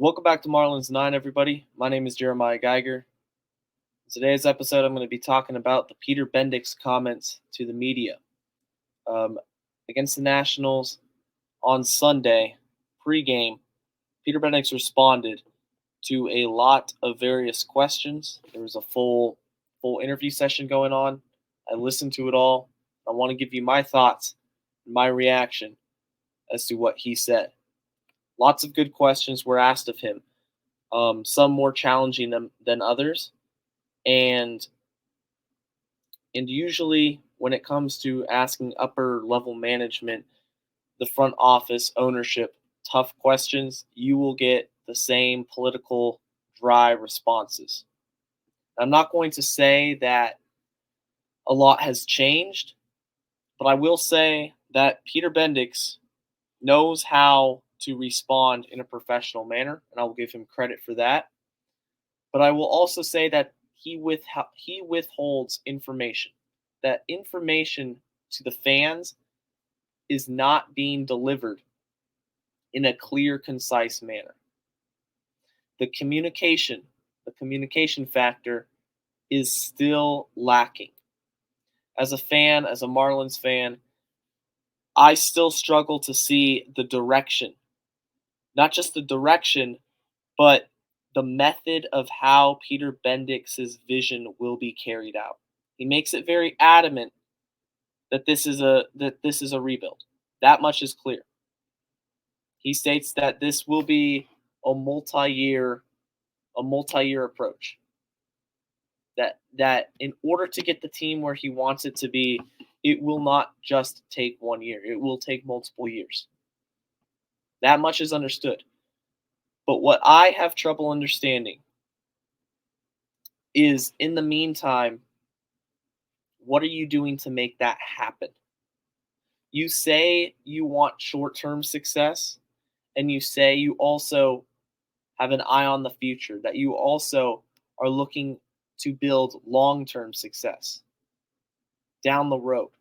Welcome back to Marlins 9, everybody. My name is Jeremiah Geiger. In today's episode, I'm going to be talking about the Peter Bendix comments to the media. Against the Nationals on Sunday, pregame, Peter Bendix responded to a lot of various questions. There was a full interview session going on. I listened to it all. I want to give you my thoughts, my reaction as to what he said. Lots of good questions were asked of him. Some more challenging than others, and usually when it comes to asking upper level management, the front office, ownership, tough questions, you will get the same political, dry responses. I'm not going to say that a lot has changed, but I will say that Peter Bendix knows how to respond in a professional manner, and I will give him credit for that. But I will also say that he withholds information. That information to the fans is not being delivered in a clear, concise manner. The communication factor is still lacking. As a fan, as a Marlins fan, I still struggle to see the direction. Not just the direction, but the method of how Peter Bendix's vision will be carried out. He makes it very adamant that this is a rebuild. That much is clear. He states that this will be a multi-year approach. That in order to get the team where he wants it to be, it will not just take 1 year. It will take multiple years. That much is understood. But what I have trouble understanding is, in the meantime, what are you doing to make that happen? You say you want short-term success, and you say you also have an eye on the future, that you also are looking to build long-term success down the road.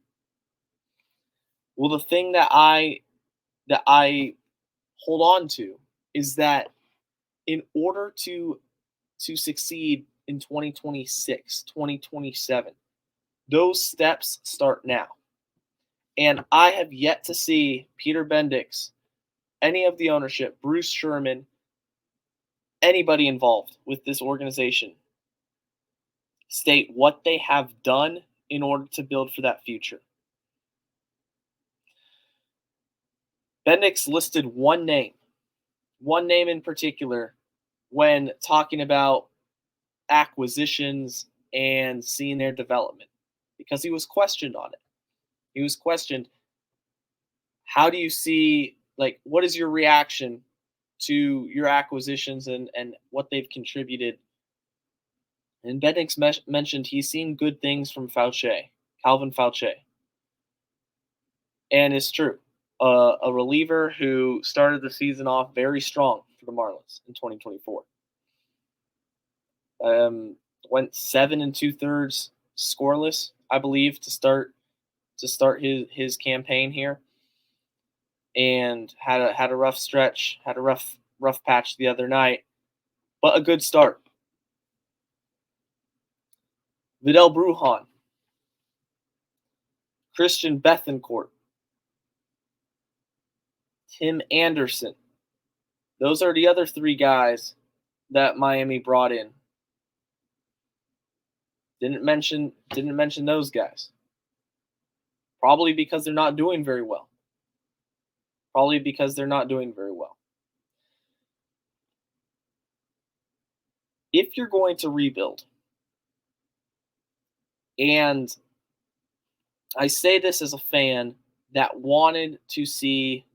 Well, the thing that I hold on to is that in order to succeed in 2026, 2027, those steps start now. And I have yet to see Peter Bendix, any of the ownership, Bruce Sherman, anybody involved with this organization, state what they have done in order to build for that future. Bendix listed one name in particular, when talking about acquisitions and seeing their development, because he was questioned on it. He was questioned, how do you see, what is your reaction to your acquisitions and what they've contributed? And Bendix mentioned he's seen good things from Calvin Fauche. And it's true. A reliever who started the season off very strong for the Marlins in 2024. Went 7 2/3 scoreless, I believe, to start his campaign here, and had a rough stretch, had a rough patch the other night, but a good start. Vidal Brujan, Christian Bethancourt, Tim Anderson. Those are the other three guys that Miami brought in. Didn't mention those guys. Probably because they're not doing very well. If you're going to rebuild, and I say this as a fan that wanted to see,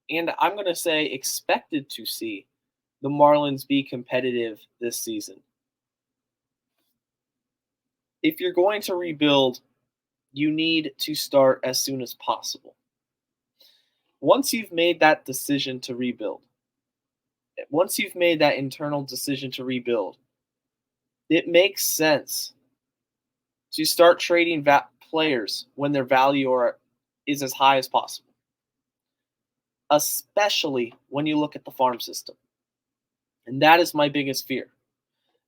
and I'm going to say expected to see, the Marlins be competitive this season. If you're going to rebuild, you need to start as soon as possible. Once you've made that decision to rebuild, once you've made that internal decision to rebuild, it makes sense to start trading players when their value is as high as possible, especially when you look at the farm system. And that is my biggest fear,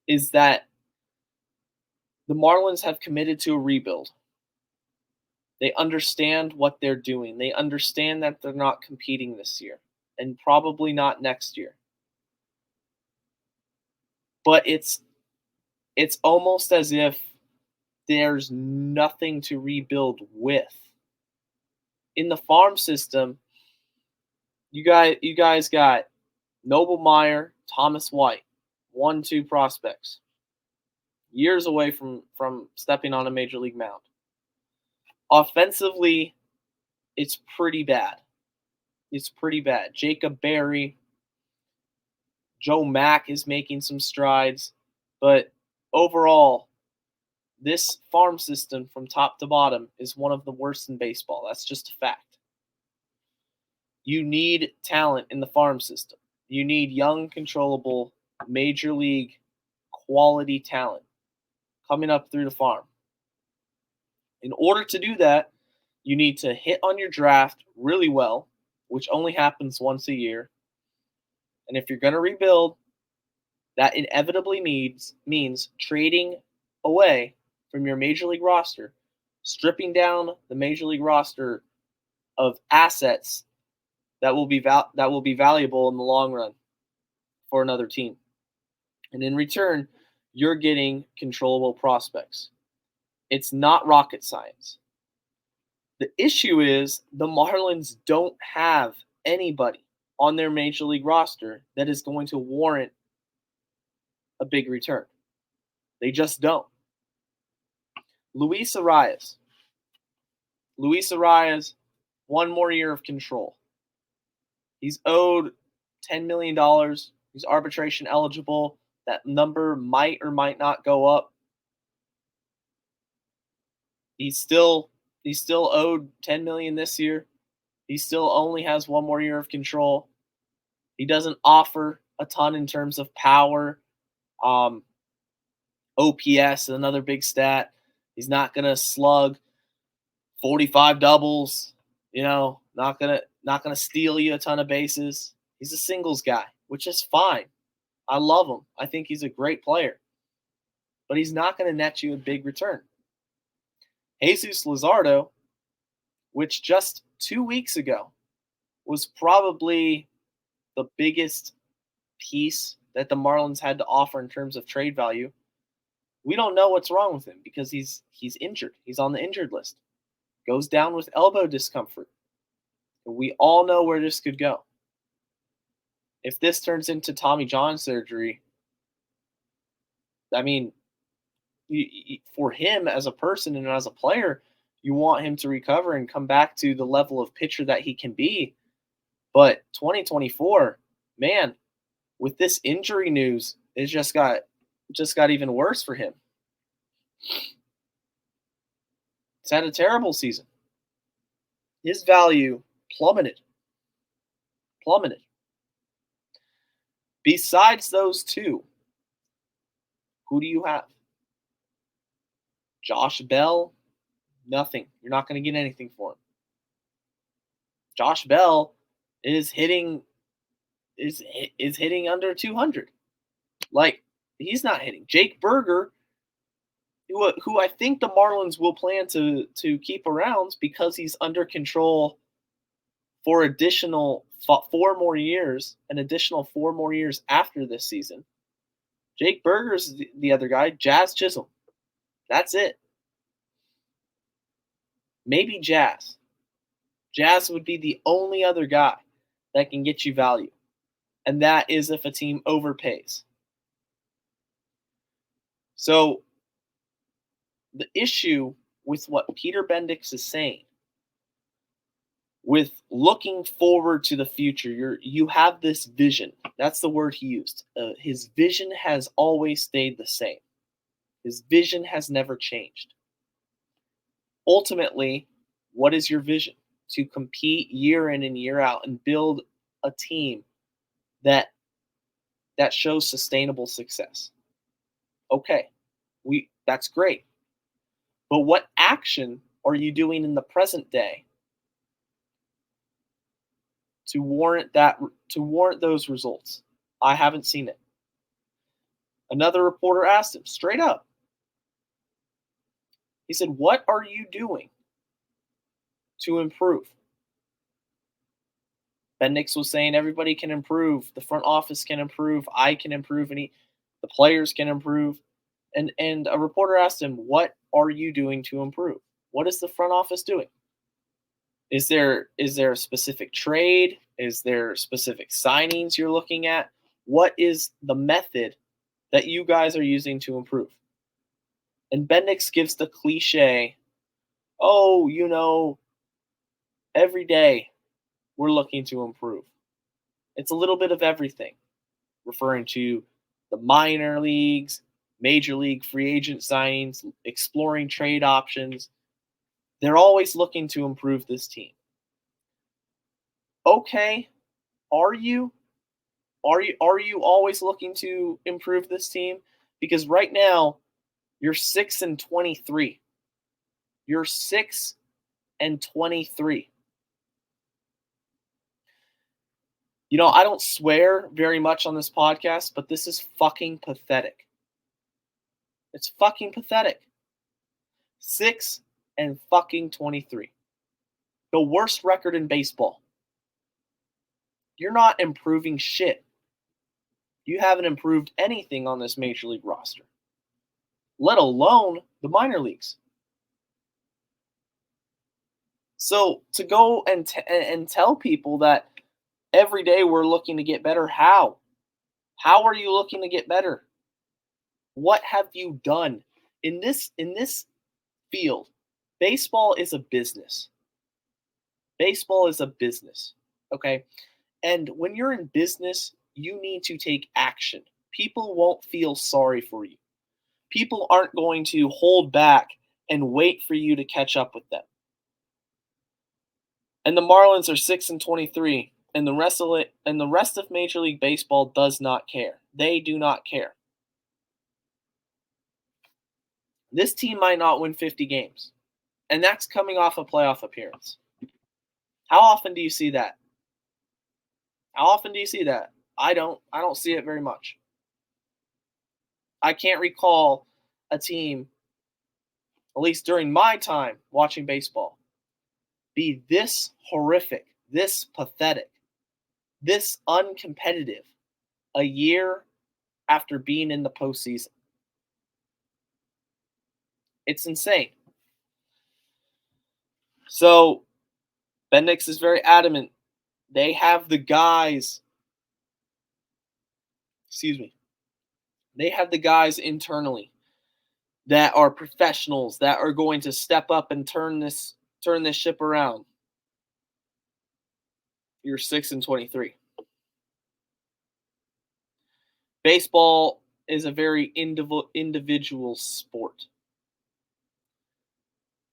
is that the Marlins have committed to a rebuild. They understand what they're doing. They understand that they're not competing this year and probably not next year. But it's almost as if there's nothing to rebuild with. In the farm system, you guys got Noble Meyer, Thomas White, 1-2 prospects, years away from stepping on a major league mound. Offensively, it's pretty bad. It's pretty bad. Jacob Berry, Joe Mack is making some strides, but overall, this farm system from top to bottom is one of the worst in baseball. That's just a fact. You need talent in the farm system. You need young, controllable, major league quality talent coming up through the farm. In order to do that, you need to hit on your draft really well, which only happens once a year. And if you're going to rebuild, that inevitably means trading away from your major league roster, stripping down the major league roster of assets that will be valuable in the long run for another team. And in return, you're getting controllable prospects. It's not rocket science. The issue is the Marlins don't have anybody on their major league roster that is going to warrant a big return. They just don't. Luis Arias, 1 more year of control. He's owed $10 million. He's arbitration eligible. That number might or might not go up. He's still owed $10 million this year. He still only has 1 more year of control. He doesn't offer a ton in terms of power. OPS, another big stat. He's not gonna slug 45 doubles. Not gonna steal you a ton of bases. He's a singles guy, which is fine. I love him. I think he's a great player. But he's not gonna net you a big return. Jesus Luzardo, which just 2 weeks ago was probably the biggest piece that the Marlins had to offer in terms of trade value. We don't know what's wrong with him because he's injured. He's on the injured list. Goes down with elbow discomfort. We all know where this could go. If this turns into Tommy John surgery, I mean, for him as a person and as a player, you want him to recover and come back to the level of pitcher that he can be. But 2024, man, with this injury news, it just got even worse for him. He's had a terrible season. His value plummeted. Besides those two, who do you have? Josh Bell, nothing. You're not going to get anything for him. Josh Bell is hitting under 200. Like, he's not hitting. Jake Berger, who I think the Marlins will plan to keep around because he's under control for additional 4 more years, an additional 4 more years after this season. Jake Berger's the other guy. Jazz Chisholm. That's it. Maybe Jazz. Jazz would be the only other guy that can get you value. And that is if a team overpays. So the issue with what Peter Bendix is saying, with looking forward to the future, you have this vision. That's the word he used. His vision has always stayed the same. His vision has never changed. Ultimately, what is your vision? To compete year in and year out and build a team that shows sustainable success. Okay, that's great. But what action are you doing in the present day to warrant those results? I haven't seen it. Another reporter asked him straight up. He said, "What are you doing to improve?" Bendix was saying everybody can improve. The front office can improve. I can improve. The players can improve. And a reporter asked him, "What are you doing to improve? What is the front office doing? Is there a specific trade? Is there specific signings you're looking at? What is the method that you guys are using to improve?" And Bendix gives the cliche, "Oh, every day we're looking to improve." It's a little bit of everything, referring to the minor leagues, major league free agent signings, exploring trade options. They're always looking to improve this team. Okay, are you? Are you always looking to improve this team? Because right now you're 6-23. You're 6-23. I don't swear very much on this podcast, but this is fucking pathetic. It's fucking pathetic. 6-23. The worst record in baseball. You're not improving shit. You haven't improved anything on this major league roster, let alone the minor leagues. So to go and tell people that every day we're looking to get better, how? How are you looking to get better? What have you done in this field? Baseball is a business. Baseball is a business, okay? And when you're in business, you need to take action. People won't feel sorry for you. People aren't going to hold back and wait for you to catch up with them. And the Marlins are 6-23, and the rest of Major League Baseball does not care. They do not care. This team might not win 50 games, and that's coming off a playoff appearance. How often do you see that? How often do you see that? I don't see it very much. I can't recall a team, at least during my time watching baseball, be this horrific, this pathetic, this uncompetitive a year after being in the postseason. It's insane. So Bendix is very adamant. They have the guys. They have the guys internally that are professionals that are going to step up and turn this ship around. You're 6-23. Baseball is a very individual sport.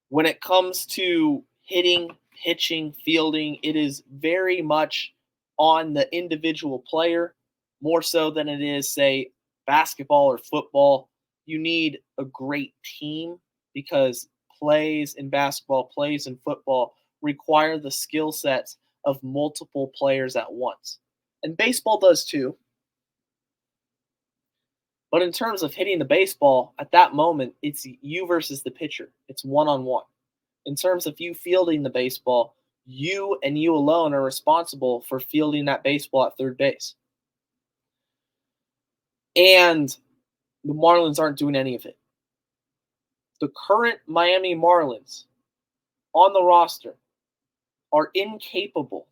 When it comes to hitting, pitching, fielding, it is very much on the individual player, more so than it is, say, basketball or football. You need a great team because plays in basketball, plays in football require the skill sets of multiple players at once. And baseball does too. But in terms of hitting the baseball, at that moment, it's you versus the pitcher. It's one-on-one. In terms of you fielding the baseball, you and you alone are responsible for fielding that baseball at third base. And the Marlins aren't doing any of it. The current Miami Marlins on the roster are incapable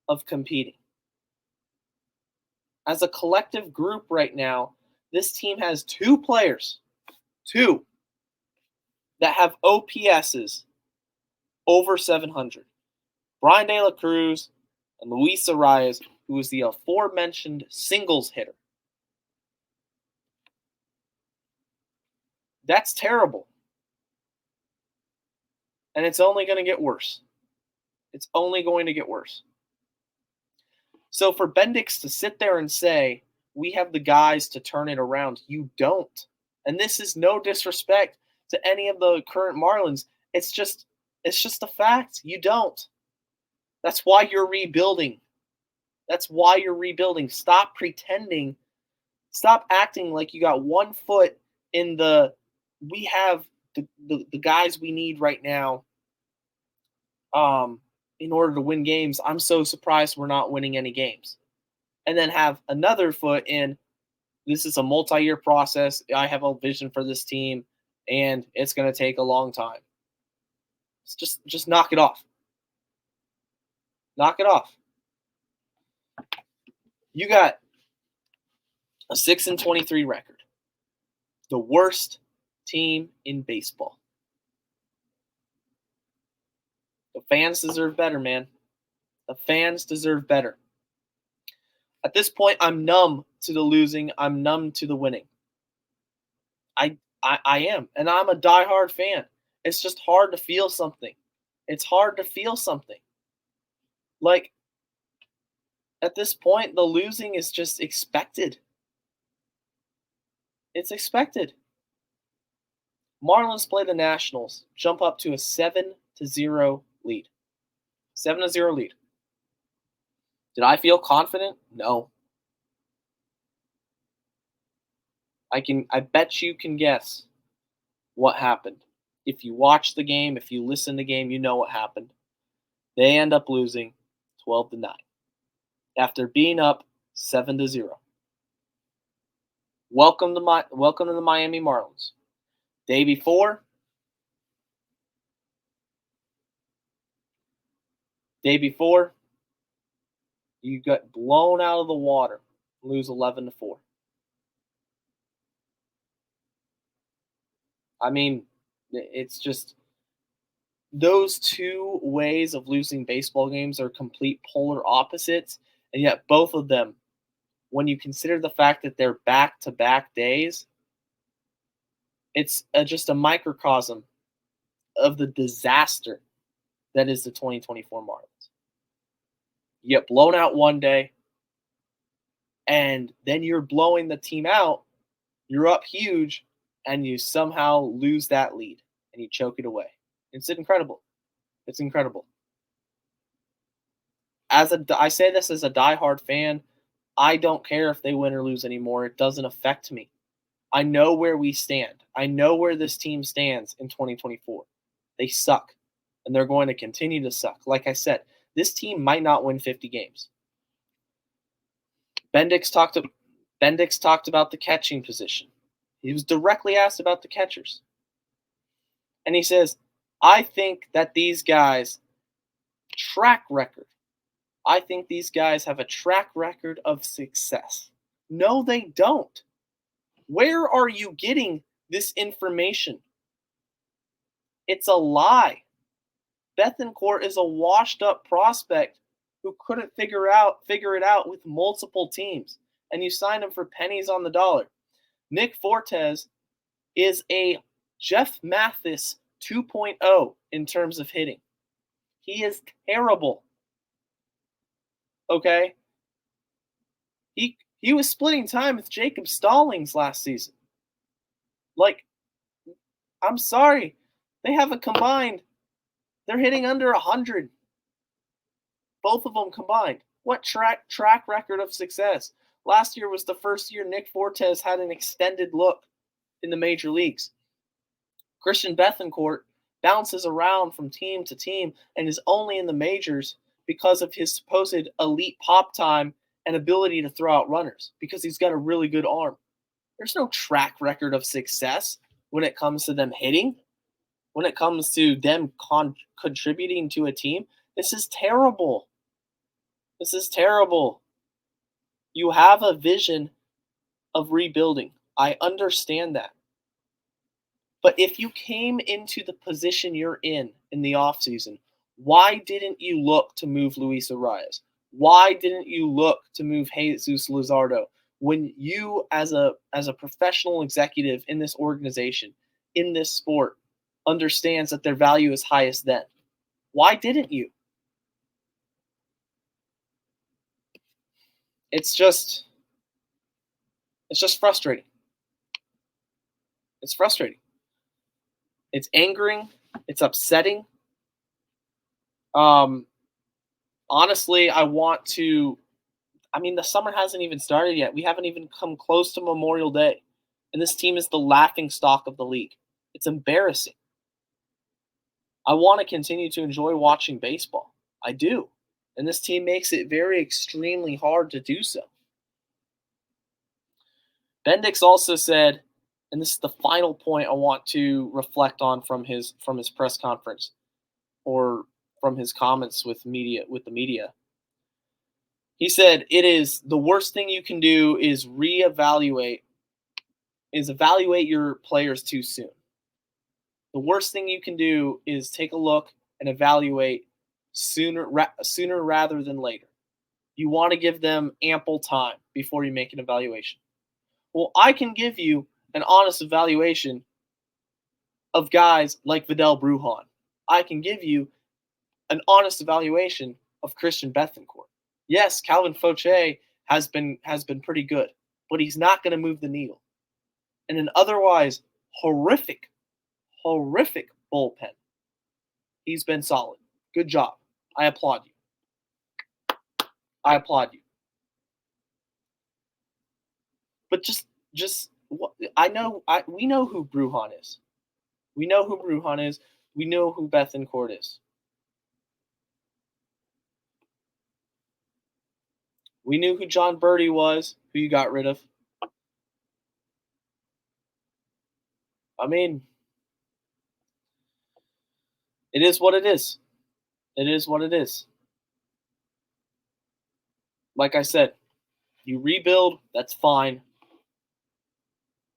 of competing. As a collective group right now, this team has two players, that have OPSs over 700. Brian De La Cruz and Luis Arias, who is the aforementioned singles hitter. That's terrible. And it's only going to get worse. It's only going to get worse. So for Bendix to sit there and say, we have the guys to turn it around, you don't. And this is no disrespect to any of the current Marlins. It's just a fact. You don't. That's why you're rebuilding. Stop pretending Stop acting like you got one foot in the we have the guys we need right now in order to win games. I'm so surprised we're not winning any games. And then have another foot in this is a multi-year process. I have a vision for this team and it's going to take a long time. It's just knock it off. Knock it off. You got a 6-23 record. The worst team in baseball. The fans deserve better, man. The fans deserve better. At this point, I'm numb to the losing. I'm numb to the winning. I am. And I'm a diehard fan. It's just hard to feel something. It's hard to feel something. Like, at this point, the losing is just expected. It's expected. Marlins play the Nationals, jump up to a 7-0 lead. 7-0 lead. Did I feel confident? No. I bet you can guess what happened. If you watch the game, if you listen to the game, you know what happened. They end up losing 12-9 after being up 7-0. Welcome to the Miami Marlins. Day before, you got blown out of the water, lose 11-4. I mean, it's just those two ways of losing baseball games are complete polar opposites, and yet both of them, when you consider the fact that they're back-to-back days, it's just a microcosm of the disaster that is the 2024 Marlins. You get blown out one day, and then you're blowing the team out. You're up huge, and you somehow lose that lead, and you choke it away. It's incredible. It's incredible. I say this as a diehard fan. I don't care if they win or lose anymore. It doesn't affect me. I know where we stand. I know where this team stands in 2024. They suck, and they're going to continue to suck. Like I said, this team might not win 50 games. Bendix talked about the catching position. He was directly asked about the catchers. And he says, I think that these guys track record. I think these guys have a track record of success. No, they don't. Where are you getting this information? It's a lie. Bethancourt is a washed-up prospect who couldn't figure it out with multiple teams, and you signed him for pennies on the dollar. Nick Fortes is a Jeff Mathis 2.0 in terms of hitting. He is terrible. Okay? He was splitting time with Jacob Stallings last season. Like, I'm sorry. They have a combined. They're hitting under 100. Both of them combined. What track record of success? Last year was the first year Nick Fortes had an extended look in the major leagues. Christian Bethancourt bounces around from team to team and is only in the majors because of his supposed elite pop time and ability to throw out runners, because he's got a really good arm. There's no track record of success when it comes to them hitting, when it comes to them contributing to a team. This is terrible. This is terrible. You have a vision of rebuilding. I understand that. But if you came into the position you're in the offseason, why didn't you look to move Luis Arias? Why didn't you look to move Jesus Luzardo when you, as a professional executive in this organization, in this sport, understands that their value is highest then? Why didn't you? It's just frustrating. It's frustrating. It's angering. It's upsetting. Honestly, I want to I mean, the summer hasn't even started yet. We haven't even come close to Memorial Day. And this team is the laughing stock of the league. It's embarrassing. I want to continue to enjoy watching baseball. I do. And this team makes it very extremely hard to do so. Bendix also said, and this is the final point I want to reflect on from his press conference or from his comments with the media. He said, it is the worst thing you can do is evaluate your players too soon. The worst thing you can do is take a look and evaluate sooner rather than later. You want to give them ample time before you make an evaluation. Well, I can give you an honest evaluation of guys like Vidal Brujan. I can give you an honest evaluation of Christian Bethancourt. Yes, Calvin Fauché has been pretty good, but he's not going to move the needle. And an otherwise horrific bullpen, he's been solid. Good job. I applaud you. But we know who Brujan is. We know who Brujan is. We know who Bethancourt is. We knew who John Birdie was, who you got rid of. I mean, it is what it is. It is what it is. Like I said, you rebuild, that's fine.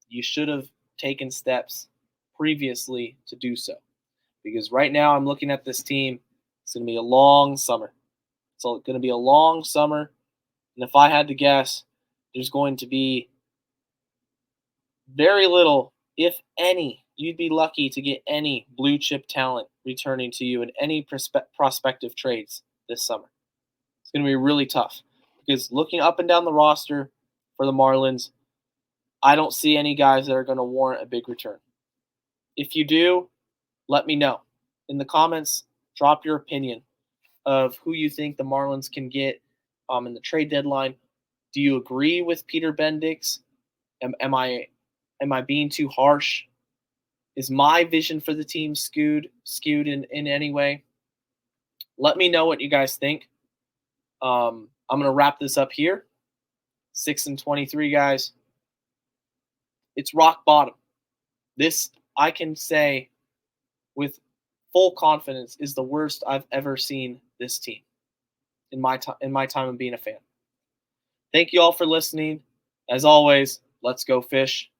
You should have taken steps previously to do so. Because right now I'm looking at this team. It's going to be a long summer. It's going to be a long summer. And if I had to guess, there's going to be very little, if any, you'd be lucky to get any blue chip talent returning to you in any prospective trades this summer. It's going to be really tough because looking up and down the roster for the Marlins, I don't see any guys that are going to warrant a big return. If you do, let me know. In the comments, drop your opinion of who you think the Marlins can get in the trade deadline. Do you agree with Peter Bendix? Am I being too harsh? Is my vision for the team skewed in any way? Let me know what you guys think. I'm going to wrap this up here. 6-23, guys. It's rock bottom. This, I can say with full confidence, is the worst I've ever seen this team in my time of being a fan. Thank you all for listening. As always, let's go fish.